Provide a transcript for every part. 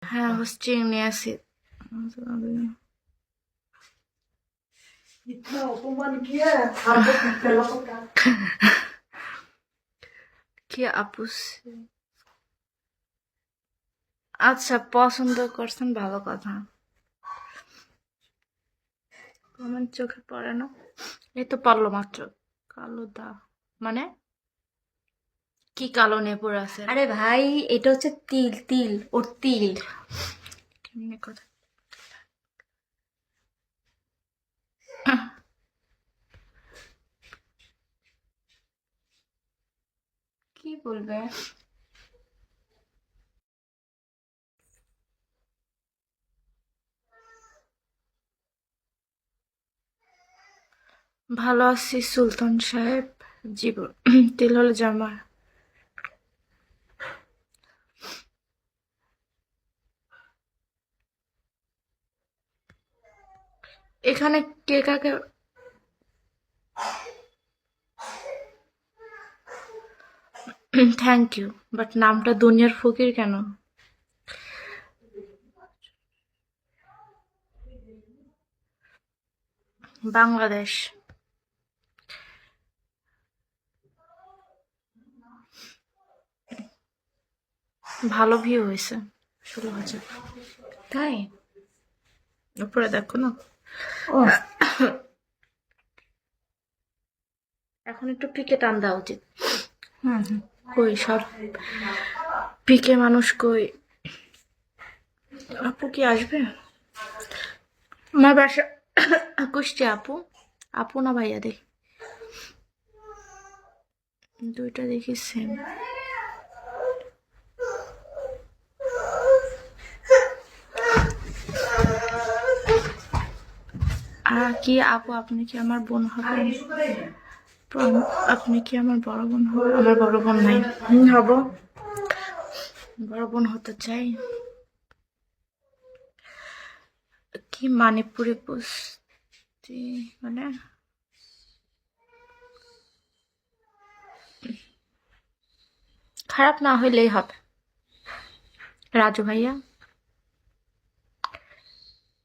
হ্যাঁ হোস্টিং নিয়ে আসি। কি আপু, আচ্ছা পছন্দ করছেন ভালো কথা, আমার চোখে পড়ে না, এই তো পড়লো মাত্র। কালো দা মানে কি কালো নিয়ে পড়ে আছে? আরে ভাই, এটা হচ্ছে তিল, তিল ওর তিল। কেমনে কথা, কি বলবে? ভালো আছি সুলতান সাহেব, জীবন তিল হলে জামা। এখানে কে কাকে, থ্যাংক ইউ, বাট নামটা দুনিয়ার ফকির কেন? বাংলাদেশ। ভালো ভিউ হয়েছে, 16,000। তাই? উপরে দেখো না। ও, এখন একটু পিকে টান দেওয়া উচিত। হুম হুম। কই সব পিকে মানুষ কই? আপু কি আসবে? আমার বাসা কুষ্টিয়া। আপু, আপু না ভাইয়া দেখি, দুইটা দেখি সেম। কি আপু আপনি কি আমার বোন হবেন? আপনি কি আমার বড় বোন হবেন? আমার বড় বোন নাই। হব, বড় বোন হতে চাই। কি মানিপুরি পুস্তি মানে? খারাপ না হইলেই হবে। রাজু ভাইয়া,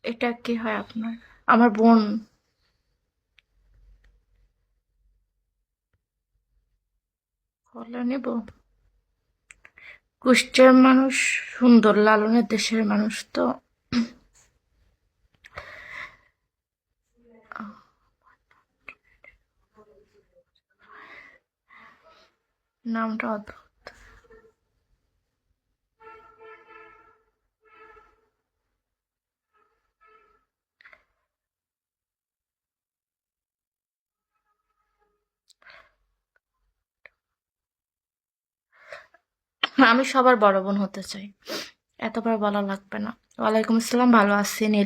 এটা কি হয় আপনার? আমার বোন। কলা নেব? কুষ্টিয়ার মানুষ সুন্দর, লালনের দেশের মানুষ তো। নামটা অদ্ভুত। আমি সবার বড় বোন হতে চাই, এতবার বলা লাগবে না। ওয়ালাইকুম আসসালাম, ভালো আছি।